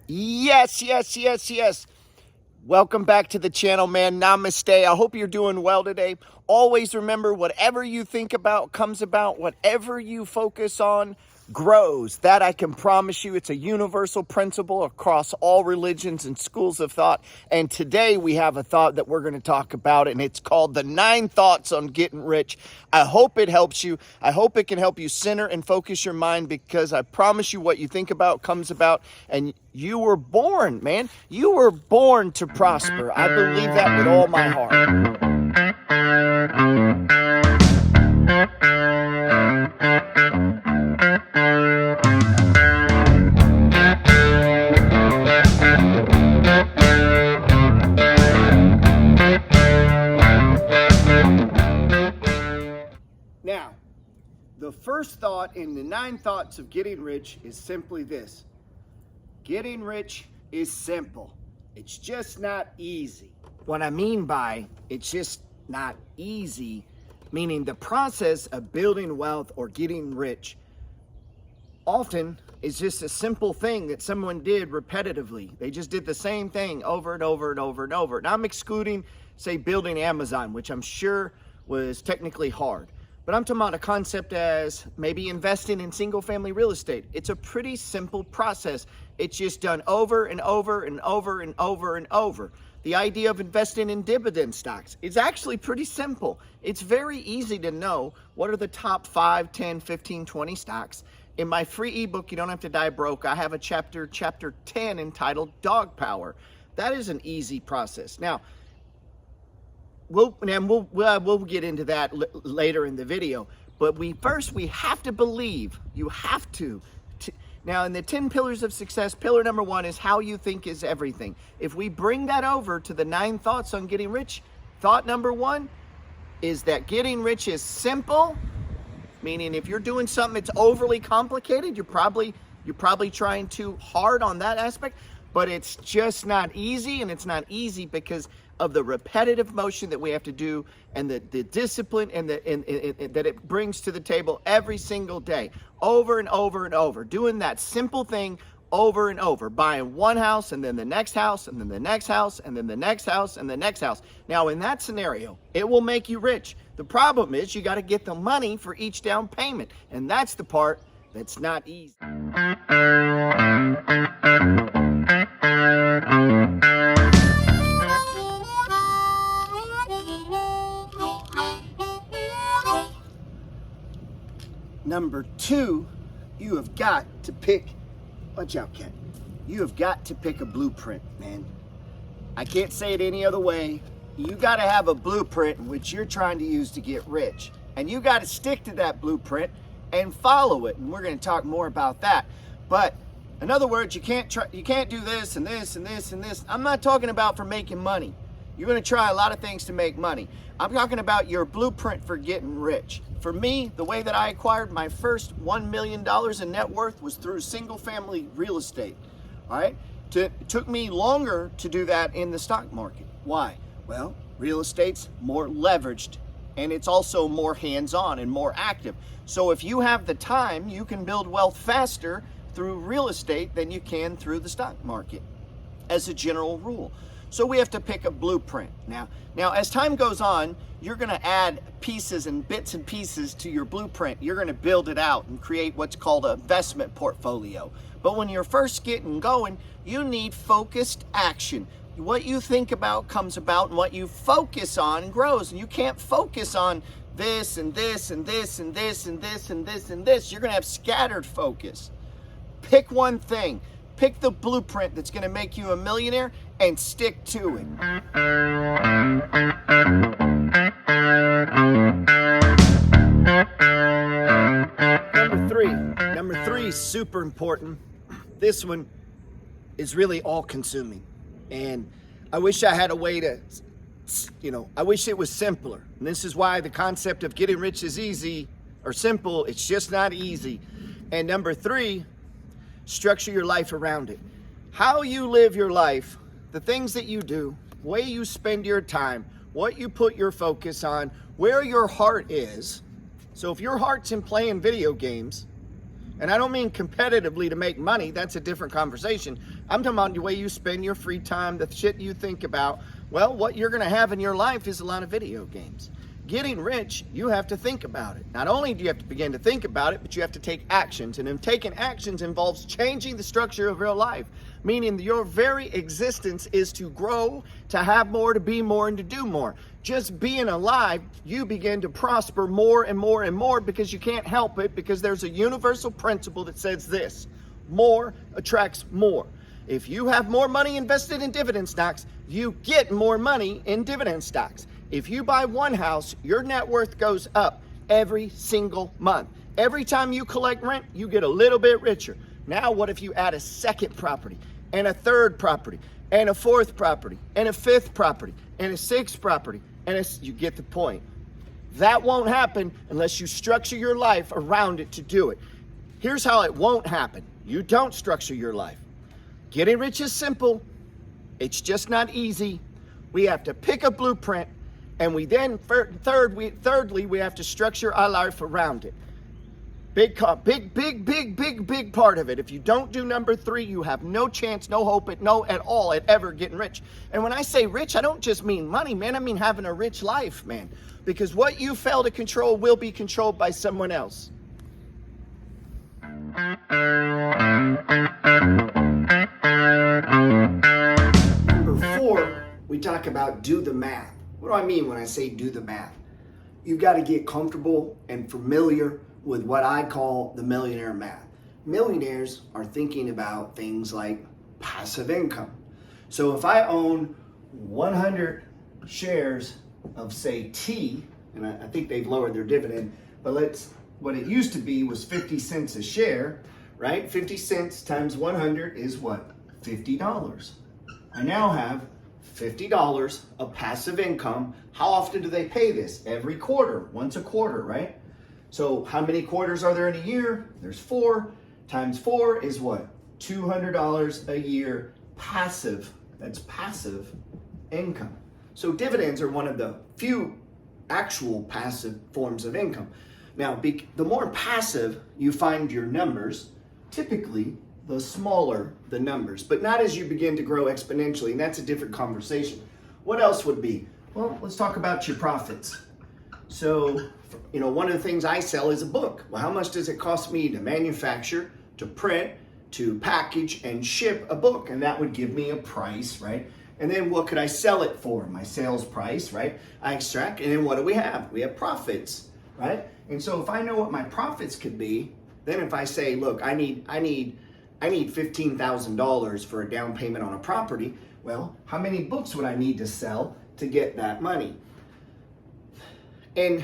Yes, yes, yes, yes. Welcome back to the channel, man. Namaste. I hope you're doing well today. Always remember, whatever you think about comes about. Whatever you focus on grows. That I can promise you. It's a universal principle across all religions and schools of thought. And today we have a thought that we're going to talk about, and it's called the 9 Thoughts on Getting Rich. I hope it helps you. I hope it can help you center and focus your mind, because I promise you, what you think about comes about. And you were born, man. You were born to prosper. I believe that with all my heart. Now, the first thought in the 9 thoughts of getting rich is simply this. Getting rich is simple. It's just not easy. What I mean by it's just not easy, meaning the process of building wealth or getting rich often is just a simple thing that someone did repetitively. They just did the same thing over and over and over and over. Now I'm excluding, say, building Amazon, which I'm sure was technically hard. But I'm talking about a concept as maybe investing in single family real estate. It's a pretty simple process. It's just done over and over and over and over and over. The idea of investing in dividend stocks is actually pretty simple. It's very easy to know what are the top 5, 10, 15, 20 stocks. In my free ebook, You Don't Have to Die Broke, I have a chapter 10 entitled Dog Power. That is an easy process. Now, we'll get into that later in the video, but we have to believe. You have to. Now, in the 10 pillars of success, pillar number 1 is how you think is everything. If we bring that over to the 9 thoughts on getting rich, thought number 1 is that getting rich is simple, meaning if you're doing something that's overly complicated, you're probably trying too hard on that aspect. But it's just not easy, and it's not easy because of the repetitive motion that we have to do, and the discipline and that it brings to the table every single day, over and over and over, doing that simple thing over and over, buying one house and then the next house and then the next house and then the next house and the next house. Now, in that scenario, it will make you rich. The problem is you got to get the money for each down payment, and that's the part that's not easy. Number 2, you have got to pick, watch out, cat. You have got to pick a blueprint, man. I can't say it any other way. You got to have a blueprint in which you're trying to use to get rich. And you got to stick to that blueprint and follow it. And we're going to talk more about that. But in other words, you can't do this and this and this and this. I'm not talking about for making money. You're going to try a lot of things to make money. I'm talking about your blueprint for getting rich. For me, the way that I acquired my first $1 million in net worth was through single family real estate. All right? It took me longer to do that in the stock market. Why? Well, real estate's more leveraged, and it's also more hands-on and more active. So if you have the time, you can build wealth faster through real estate than you can through the stock market, as a general rule. So we have to pick a blueprint. Now as time goes on, you're going to add pieces and bits and pieces to your blueprint. You're going to build it out and create what's called an investment portfolio. But when you're first getting going, you need focused action. What you think about comes about, and what you focus on grows. And you can't focus on this and this and this and this and this and this and this. You're going to have scattered focus. Pick one thing. Pick the blueprint that's going to make you a millionaire and stick to it. Number three is super important. This one is really all-consuming. And I wish I had a way to, I wish it was simpler. And this is why the concept of getting rich is easy or simple. It's just not easy. And number 3, structure your life around it. How you live your life, the things that you do, the way you spend your time, what you put your focus on, where your heart is. So if your heart's in playing video games, And I don't mean competitively to make money. That's a different conversation. I'm talking about the way you spend your free time, the shit you think about. Well, what you're going to have in your life is a lot of video games. Getting rich, you have to think about it. Not only do you have to begin to think about it, but you have to take actions. And taking actions involves changing the structure of real life, meaning your very existence is to grow, to have more, to be more, and to do more. Just being alive, you begin to prosper more and more and more because you can't help it, because there's a universal principle that says this: more attracts more. If you have more money invested in dividend stocks, you get more money in dividend stocks. If you buy one house, your net worth goes up every single month. Every time you collect rent, you get a little bit richer. Now, what if you add a second property, and a third property, and a fourth property, and a fifth property, and a sixth property, and you get the point. That won't happen unless you structure your life around it to do it. Here's how it won't happen. You don't structure your life. Getting rich is simple. It's just not easy. We have to pick a blueprint, and we then, thirdly, we have to structure our life around it. Big part of it. If you don't do number 3, you have no chance, no hope at all at ever getting rich. And when I say rich, I don't just mean money, man. I mean having a rich life, man. Because what you fail to control will be controlled by someone else. Number 4, we talk about do the math. What do I mean when I say do the math? You've got to get comfortable and familiar with what I call the millionaire math. Millionaires are thinking about things like passive income. So if I own 100 shares of, say, T, and I think they've lowered their dividend, but what it used to be was 50 cents a share, right? 50 cents times 100 is what? $50. I now have $50 of passive income. How often do they pay this? Every quarter, once a quarter, right? So how many quarters are there in a year? There's 4. Times 4 is what? $200 a year passive. That's passive income. So dividends are one of the few actual passive forms of income. Now, the more passive you find your numbers, typically the smaller the numbers, but not as you begin to grow exponentially, and that's a different conversation. What else would be? Well, let's talk about your profits. So, one of the things I sell is a book. Well, how much does it cost me to manufacture, to print, to package, and ship a book? And that would give me a price, right? And then what could I sell it for? My sales price, right? I extract, and then what do we have? We have profits, right? And so if I know what my profits could be, then if I say, look, I need $15,000 for a down payment on a property, well, how many books would I need to sell to get that money? And,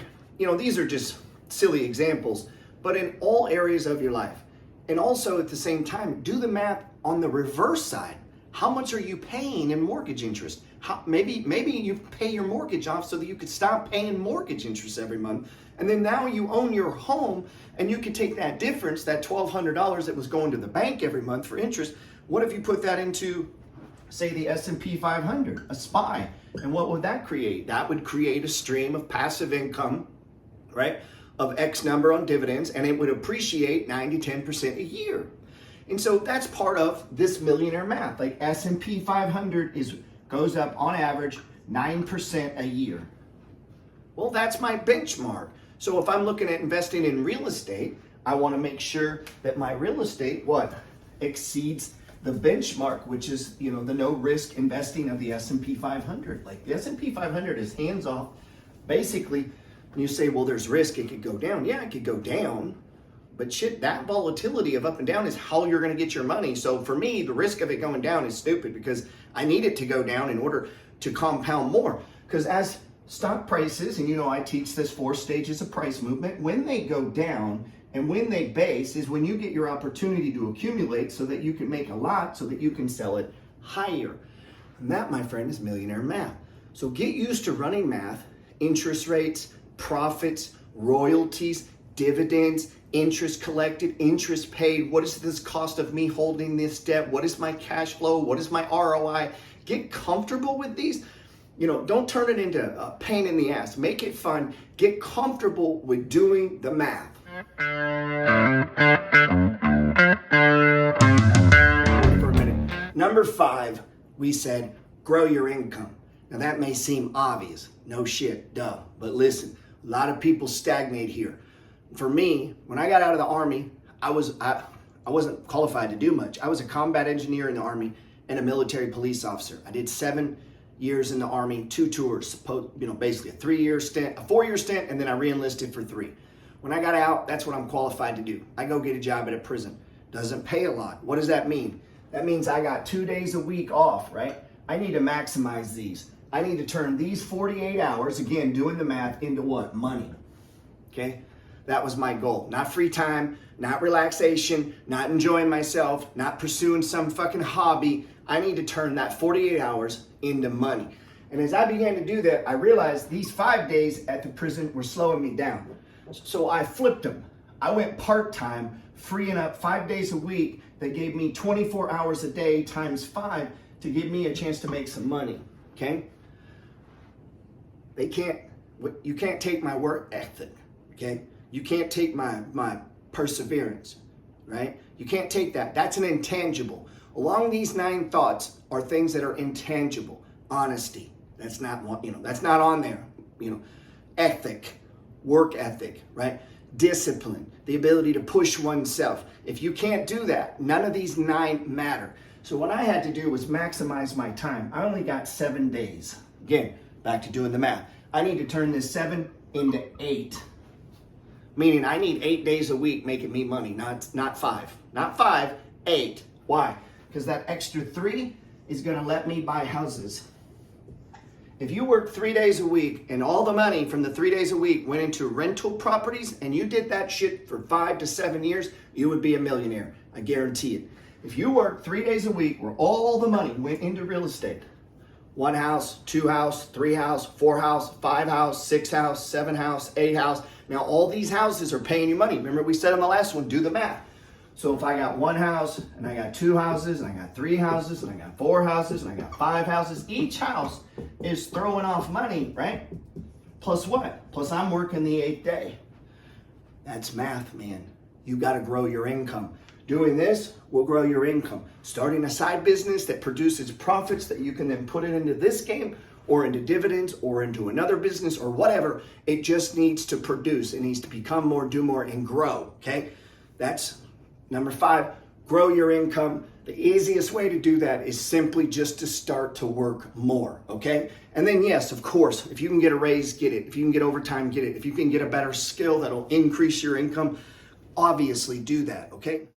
these are just silly examples, but in all areas of your life. And also at the same time, do the math on the reverse side. How much are you paying in mortgage interest? Maybe you pay your mortgage off so that you could stop paying mortgage interest every month. And then now you own your home, and you can take that difference, that $1,200 that was going to the bank every month for interest. What if you put that into, say, the S&P 500, a SPY? And what would that create? That would create a stream of passive income, right, of X number on dividends, and it would appreciate 9 to 10% a year. And so that's part of this millionaire math. Like S&P 500 goes up on average 9% a year. Well, that's my benchmark. So if I'm looking at investing in real estate, I want to make sure that my real estate, exceeds the benchmark, which is, the no risk investing of the S&P 500. Like the S&P 500 is hands off. Basically, when you say, well, there's risk, it could go down. Yeah, it could go down. But shit, that volatility of up and down is how you're going to get your money. So for me, the risk of it going down is stupid because I need it to go down in order to compound more. Because as stock prices, and I teach this 4 stages of price movement, when they go down and when they base is when you get your opportunity to accumulate so that you can make a lot so that you can sell it higher. And that, my friend, is millionaire math. So get used to running math, interest rates, profits, royalties, dividends, interest collected, interest paid. What is this cost of me holding this debt? What is my cash flow? What is my ROI? Get comfortable with these. Don't turn it into a pain in the ass. Make it fun. Get comfortable with doing the math. For a minute. Number 5, we said grow your income. Now that may seem obvious. No shit, duh. But listen, a lot of people stagnate here. For me, when I got out of the Army, I wasn't qualified to do much. I was a combat engineer in the Army and a military police officer. I did 7 years in the Army, 2 tours, basically a 3-year stint, a 4-year stint, and then I re-enlisted for 3. When I got out, that's what I'm qualified to do. I go get a job at a prison. Doesn't pay a lot. What does that mean? That means I got 2 days a week off, right? I need to maximize these. I need to turn these 48 hours, again, doing the math, into what? Money. Okay? That was my goal. Not free time, not relaxation, not enjoying myself, not pursuing some fucking hobby. I need to turn that 48 hours into money. And as I began to do that, I realized these 5 days at the prison were slowing me down. So I flipped them. I went part-time, freeing up 5 days a week that gave me 24 hours a day times 5 to give me a chance to make some money, okay? You can't take my work ethic, okay? You can't take my perseverance, right? You can't take that. That's an intangible. Along these 9 thoughts are things that are intangible. Honesty, that's not one, that's not on there. Ethic, work ethic, right? Discipline, the ability to push oneself. If you can't do that, none of these 9 matter. So what I had to do was maximize my time. I only got 7 days. Again, back to doing the math. I need to turn this 7 into 8. Meaning I need 8 days a week making me money, not 5. Not 5, 8. Why? Because that extra 3 is gonna let me buy houses. If you work 3 days a week and all the money from the 3 days a week went into rental properties and you did that shit for 5 to 7 years, you would be a millionaire. I guarantee it. If you work 3 days a week where all the money went into real estate, 1 house, 2 house, 3 house, 4 house, 5 house, 6 house, 7 house, 8 house. Now all these houses are paying you money. Remember we said on the last one, do the math. So if I got 1 house and I got 2 houses and I got 3 houses and I got 4 houses and I got 5 houses, each house is throwing off money, right? Plus what? Plus I'm working the 8th day. That's math, man. You got to grow your income. Doing this will grow your income. Starting a side business that produces profits that you can then put it into this game or into dividends or into another business or whatever. It just needs to produce. It needs to become more, do more, and grow, okay? That's number 5, grow your income. The easiest way to do that is simply just to start to work more, okay? And then yes, of course, if you can get a raise, get it. If you can get overtime, get it. If you can get a better skill that'll increase your income, obviously do that, okay?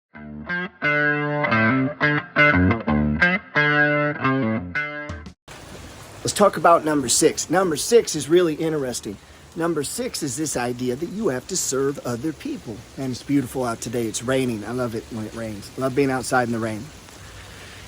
Let's talk about number 6. Number 6 is really interesting. Number 6 is this idea that you have to serve other people. And it's beautiful out today. It's raining. I love it when it rains. I love being outside in the rain.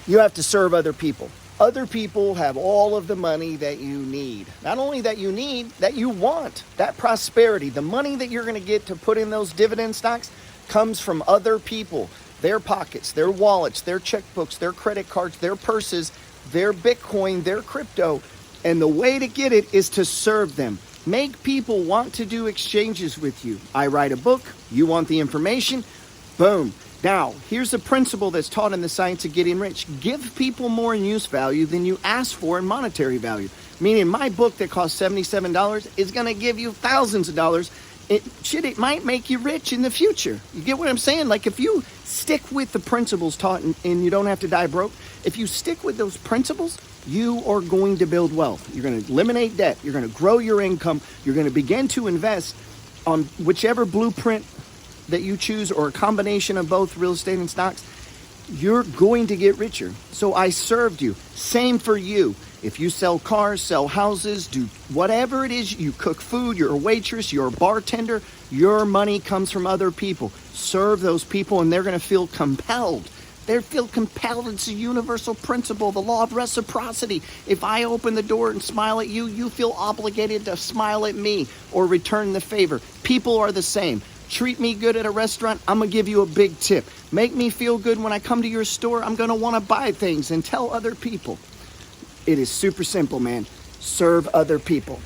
You have to serve other people. Other people have all of the money that you need. Not only that you need, that you want. That prosperity, the money that you're going to get to put in those dividend stocks comes from other people. Their pockets, their wallets, their checkbooks, their credit cards, their purses, their Bitcoin, their crypto. And the way to get it is to serve them. Make people want to do exchanges with you. I write a book, you want the information, boom. Now, here's a principle that's taught in the science of getting rich. Give people more in use value than you ask for in monetary value. Meaning my book that costs $77 is going to give you thousands of dollars. It might make you rich in the future. You get what I'm saying? Like if you stick with the principles taught and you don't have to die broke, if you stick with those principles, you are going to build wealth. You're going to eliminate debt. You're going to grow your income. You're going to begin to invest on whichever blueprint that you choose or a combination of both real estate and stocks. You're going to get richer. So I served you. Same for you. If you sell cars, sell houses, do whatever it is, you cook food, you're a waitress, you're a bartender, your money comes from other people. Serve those people and they're going to feel compelled. They feel compelled. It's a universal principle, the law of reciprocity. If I open the door and smile at you, you feel obligated to smile at me or return the favor. People are the same. Treat me good at a restaurant, I'm going to give you a big tip. Make me feel good when I come to your store, I'm going to want to buy things and tell other people. It is super simple, man. Serve other people.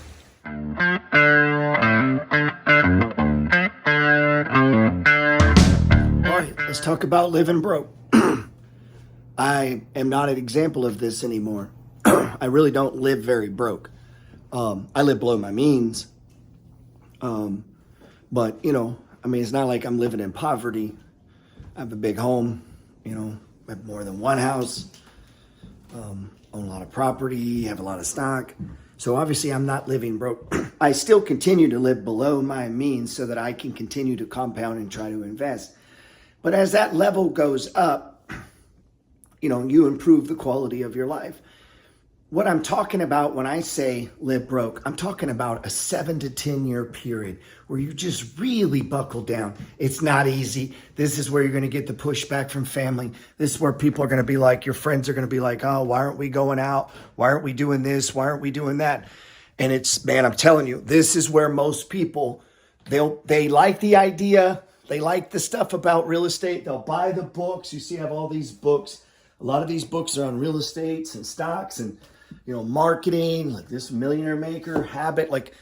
Let's talk about living broke. I am not an example of this anymore. I really don't live very broke. I live below my means. But, it's not like I'm living in poverty. I have a big home, I have more than one house, own a lot of property, have a lot of stock. So obviously I'm not living broke. I still continue to live below my means so that I can continue to compound and try to invest. But as that level goes up, you improve the quality of your life. What I'm talking about when I say live broke, I'm talking about a 7 to 10 year period where you just really buckle down. It's not easy. This is where you're going to get the pushback from family. This is where people are going to be like, your friends are going to be like, oh, why aren't we going out? Why aren't we doing this? Why aren't we doing that? And I'm telling you, this is where most people, they like the idea. They like the stuff about real estate. They'll buy the books. You see, I have all these books. A lot of these books are on real estates and stocks and marketing, like this Millionaire Maker, Habit, like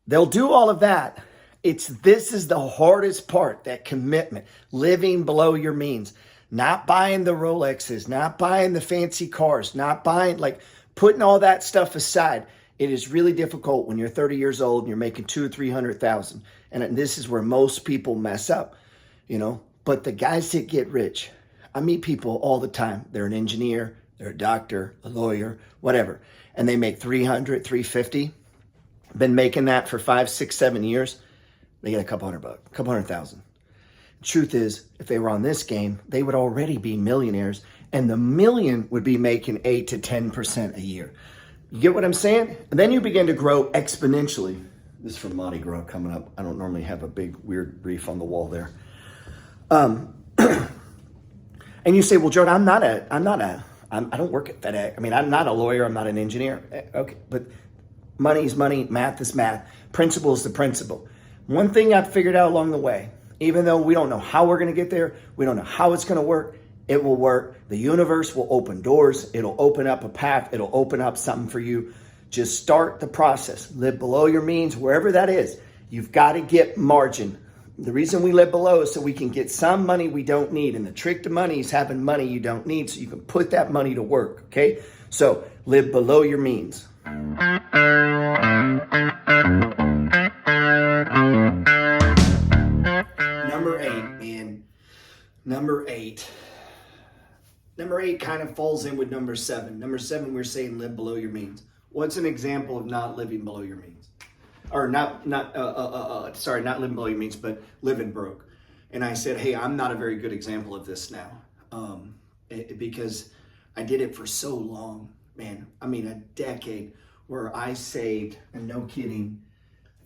they'll do all of that. This is the hardest part, that commitment, living below your means, not buying the Rolexes, not buying the fancy cars, not buying, putting all that stuff aside. It is really difficult when you're 30 years old and you're making 200,000 or 300,000. And this is where most people mess up, but the guys that get rich, I meet people all the time. They're an engineer, they're a doctor, a lawyer, whatever. And they make 300, 350. Been making that for 5, 6, 7 years. They get a couple $100, a couple 100,000. Truth is, if they were on this game, they would already be millionaires. And the million would be making 8 to 10% a year. You get what I'm saying? And then you begin to grow exponentially. This is from Mardi Gras coming up. I don't normally have a big weird reef on the wall there. And you say, well, Jordan, I don't work at FedEx. I'm not a lawyer. I'm not an engineer. Okay, but money is money. Math is math. Principle is the principle. One thing I've figured out along the way, even though we don't know how we're going to get there, we don't know how it's going to work, it will work. The universe will open doors. It'll open up a path. It'll open up something for you. Just start the process. Live below your means, wherever that is. You've got to get margin. The reason we live below is so we can get some money we don't need. And the trick to money is having money you don't need so you can put that money to work, okay? So live below your means. Number 8, man. Number 8. Number 8 kind of falls in with number 7. Number 7, we're saying live below your means. What's an example of not living below your means? Or not living below your means, but living broke. And I said, hey, I'm not a very good example of this now, because I did it for so long, man. A decade where I saved, and no kidding,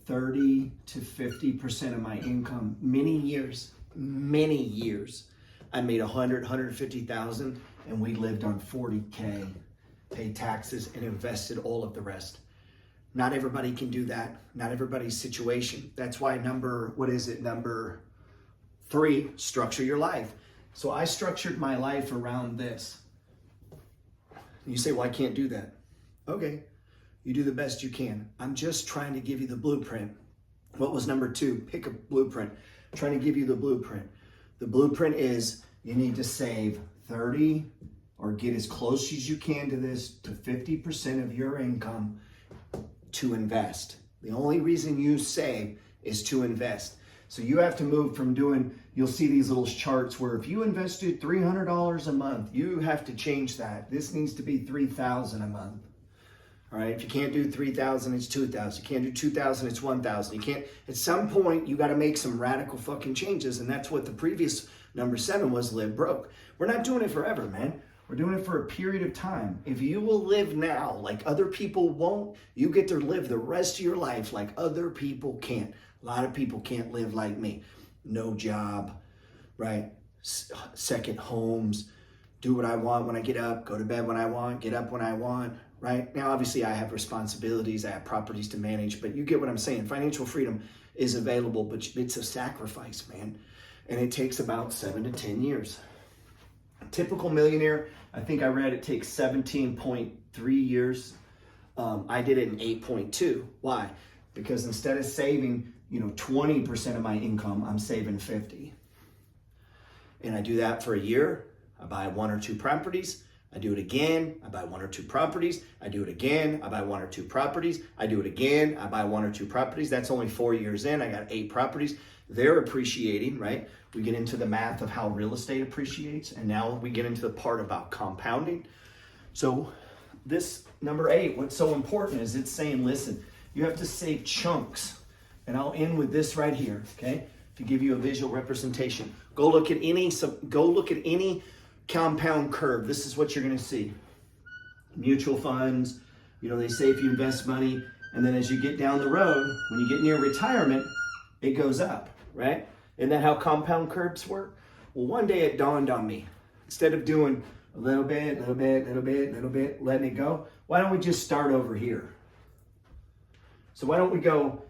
30 to 50% of my income, many years. I made 150,000, and we lived on 40K, paid taxes, and invested all of the rest. Not everybody can do that. Not everybody's situation. That's why number 3, structure your life. So I structured my life around this. You say, well, I can't do that. Okay, you do the best you can. I'm just trying to give you the blueprint. What was number 2? Pick a blueprint. I'm trying to give you the blueprint. The blueprint is you need to save 30 or get as close as you can to this, to 50% of your income to invest. The only reason you save is to invest. So you have to move from you'll see these little charts where if you invested $300 a month, you have to change that. This needs to be $3,000 a month. All right, if you can't do 3,000, it's 2,000. You can't do 2,000, it's 1,000. You can't, at some point, you got to make some radical fucking changes. And that's what the previous number 7 was, live broke. We're not doing it forever, man. We're doing it for a period of time. If you will live now like other people won't, you get to live the rest of your life like other people can't. A lot of people can't live like me. No job, right? Second homes, do what I want when I get up, go to bed when I want, get up when I want, right? Now, obviously, I have responsibilities. I have properties to manage, but you get what I'm saying. Financial freedom is available, but it's a sacrifice, man. And it takes about 7 to 10 years. Typical millionaire, I think I read it takes 17.3 years. I did it in 8.2. Why? Because instead of saving, 20% of my income, I'm saving 50. And I do that for a year. I buy 1 or 2 properties. I do it again. I buy 1 or 2 properties. I do it again. I buy 1 or 2 properties. I do it again. I buy 1 or 2 properties. That's only 4 years in. I got 8 properties. They're appreciating, right? We get into the math of how real estate appreciates. And now we get into the part about compounding. So this number 8, what's so important is it's saying, listen, you have to save chunks. And I'll end with this right here, okay? To give you a visual representation. Go look at any compound curve. This is what you're going to see. Mutual funds, they say if you invest money, and then as you get down the road, when you get near retirement, it goes up, right? Isn't that how compound curves work? Well, one day it dawned on me. Instead of doing a little bit, letting it go, why don't we just start over here? So why don't we go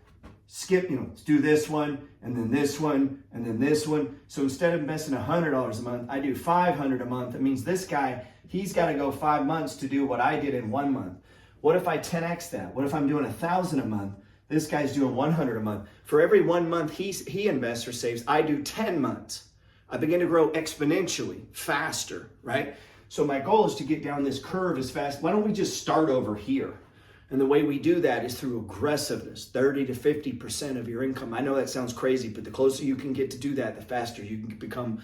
skip, let's do this one, and then this one, and then this one. So instead of investing $100 a month, I do $500 a month. That means this guy, he's got to go 5 months to do what I did in 1 month. What if I 10x that? What if I'm doing $1,000 a month? This guy's doing $100 a month. For every 1 month he invests or saves, I do 10 months. I begin to grow exponentially faster, right? So my goal is to get down this curve as fast. Why don't we just start over here? And the way we do that is through aggressiveness, 30 to 50% of your income. I know that sounds crazy, but the closer you can get to do that, the faster you can become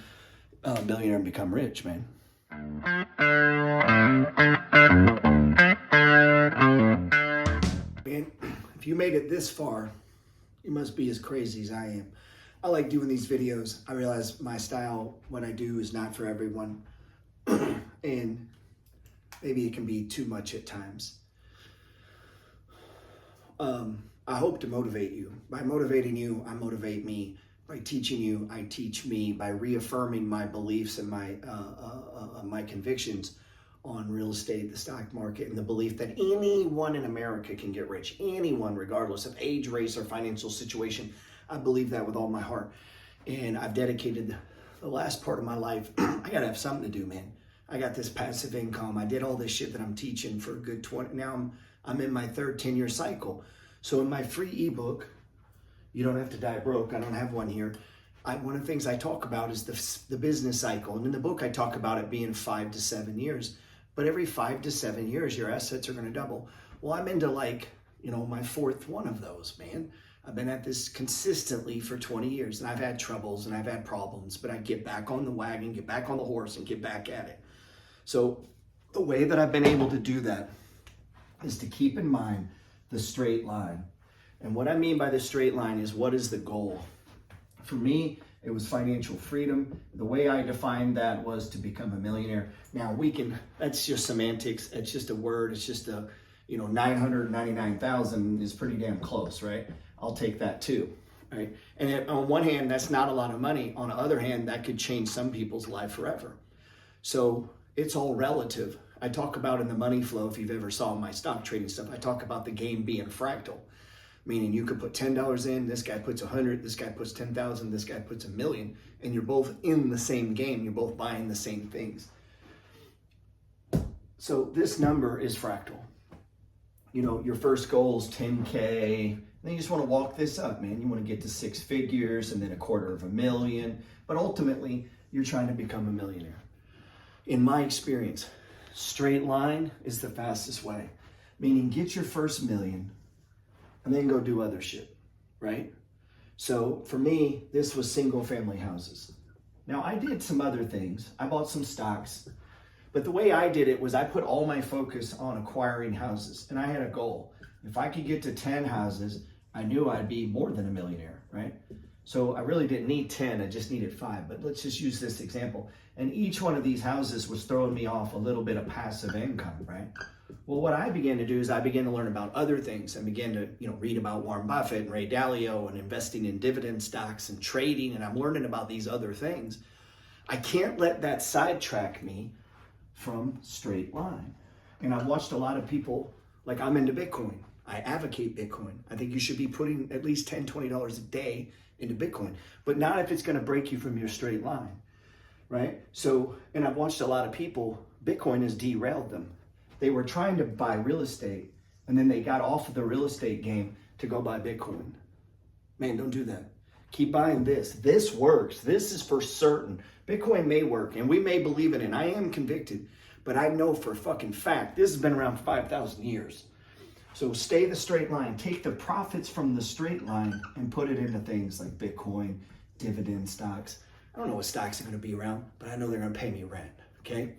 a millionaire and become rich, man. Man, if you made it this far, you must be as crazy as I am. I like doing these videos. I realize my style, what I do, is not for everyone. And maybe it can be too much at times. I hope to motivate you. By motivating you, I motivate me. By teaching you, I teach me. By reaffirming my beliefs and my convictions on real estate, the stock market, and the belief that anyone in America can get rich. Anyone, regardless of age, race, or financial situation. I believe that with all my heart. And I've dedicated the last part of my life. I gotta have something to do, man. I got this passive income. I did all this shit that I'm teaching for a good 20. Now I'm in my third 10-year cycle. So in my free ebook, You Don't Have to Die Broke, I don't have one here. One of the things I talk about is the business cycle. And in the book, I talk about it being 5 to 7 years. But every 5 to 7 years, your assets are going to double. Well, I'm into my fourth one of those, man. I've been at this consistently for 20 years, and I've had troubles and I've had problems, but I get back on the wagon, get back on the horse, and get back at it. So the way that I've been able to do that is to keep in mind the straight line. And what I mean by the straight line is, what is the goal? For me, it was financial freedom. The way I defined that was to become a millionaire. Now that's just semantics. It's just a word. It's just 999,000 is pretty damn close, right? I'll take that too, right? And on one hand, that's not a lot of money. On the other hand, that could change some people's life forever. So it's all relative. I talk about in the money flow, if you've ever saw my stock trading stuff, I talk about the game being fractal. Meaning you could put $10 in, this guy puts 100, this guy puts 10,000, this guy puts 1 million, and you're both in the same game. You're both buying the same things. So this number is fractal. Your first goal is 10K. Then you just want to walk this up, man. You want to get to 6 figures and then $250,000. But ultimately, you're trying to become a millionaire. In my experience, straight line is the fastest way. Meaning get your first million and then go do other shit, right? So for me, this was single family houses. Now I did some other things. I bought some stocks, but the way I did it was I put all my focus on acquiring houses, and I had a goal. If I could get to 10 houses, I knew I'd be more than a millionaire, right? So I really didn't need 10, I just needed 5, but let's just use this example. And each one of these houses was throwing me off a little bit of passive income, right? Well, what I began to do is I began to learn about other things. I began to, read about Warren Buffett and Ray Dalio and investing in dividend stocks and trading, and I'm learning about these other things. I can't let that sidetrack me from straight line. And I've watched a lot of people, like I'm into Bitcoin. I advocate Bitcoin. I think you should be putting at least $10, $20 a day into Bitcoin, but not if it's going to break you from your straight line, right? So, and I've watched a lot of people, Bitcoin has derailed them. They were trying to buy real estate, and then they got off of the real estate game to go buy Bitcoin. Man, don't do that. Keep buying this. This works. This is for certain. Bitcoin may work, and we may believe in it. And I am convicted, but I know for a fucking fact this has been around for 5,000 years. So stay the straight line. Take the profits from the straight line and put it into things like Bitcoin, dividend stocks. I don't know what stocks are going to be around, but I know they're going to pay me rent. Okay?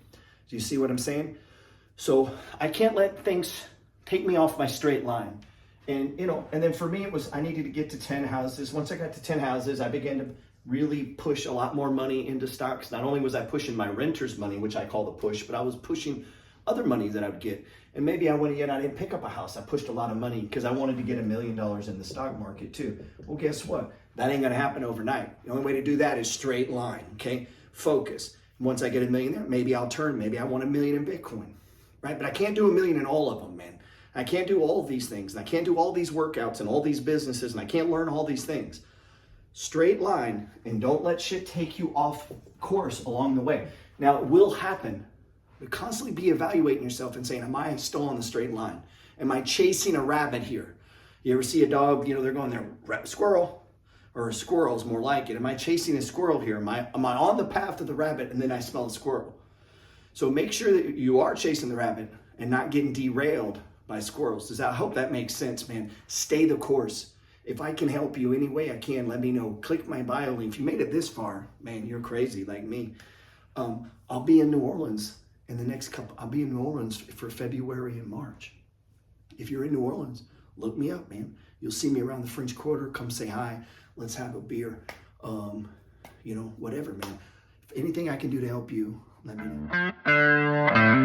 Do you see what I'm saying? So I can't let things take me off my straight line. And, you know, and then for me, it was, I needed to get to 10 houses. Once I got to 10 houses, I began to really push a lot more money into stocks. Not only was I pushing my renter's money, which I call the push, but I was pushing other money that I would get. And maybe I went again, I didn't pick up a house. I pushed a lot of money because I wanted to get $1 million in the stock market too. Well, guess what? That ain't gonna happen overnight. The only way to do that is straight line, okay? Focus. Once I get $1 million there, maybe I'll turn, maybe I want $1 million in Bitcoin, right? But I can't do $1 million in all of them, man. I can't do all of these things, and I can't do all these workouts and all these businesses, and I can't learn all these things. Straight line, and don't let shit take you off course along the way. Now, it will happen, but constantly be evaluating yourself and saying, am I still on the straight line? Am I chasing a rabbit here? You ever see a dog, you know, they're going there, squirrel, or a squirrel is more like it. Am I chasing a squirrel here? Am I on the path of the rabbit and then I smell a squirrel? So make sure that you are chasing the rabbit and not getting derailed by squirrels. I hope that makes sense, man. Stay the course. If I can help you any way I can, let me know. Click my bio link. If you made it this far, man, you're crazy like me. I'll be in New Orleans in the next couple. I'll be in New Orleans for February and March. If you're in New Orleans, look me up, man. You'll see me around the French Quarter. Come say hi. Let's have a beer. You know, whatever, man. If anything I can do to help you, let me know.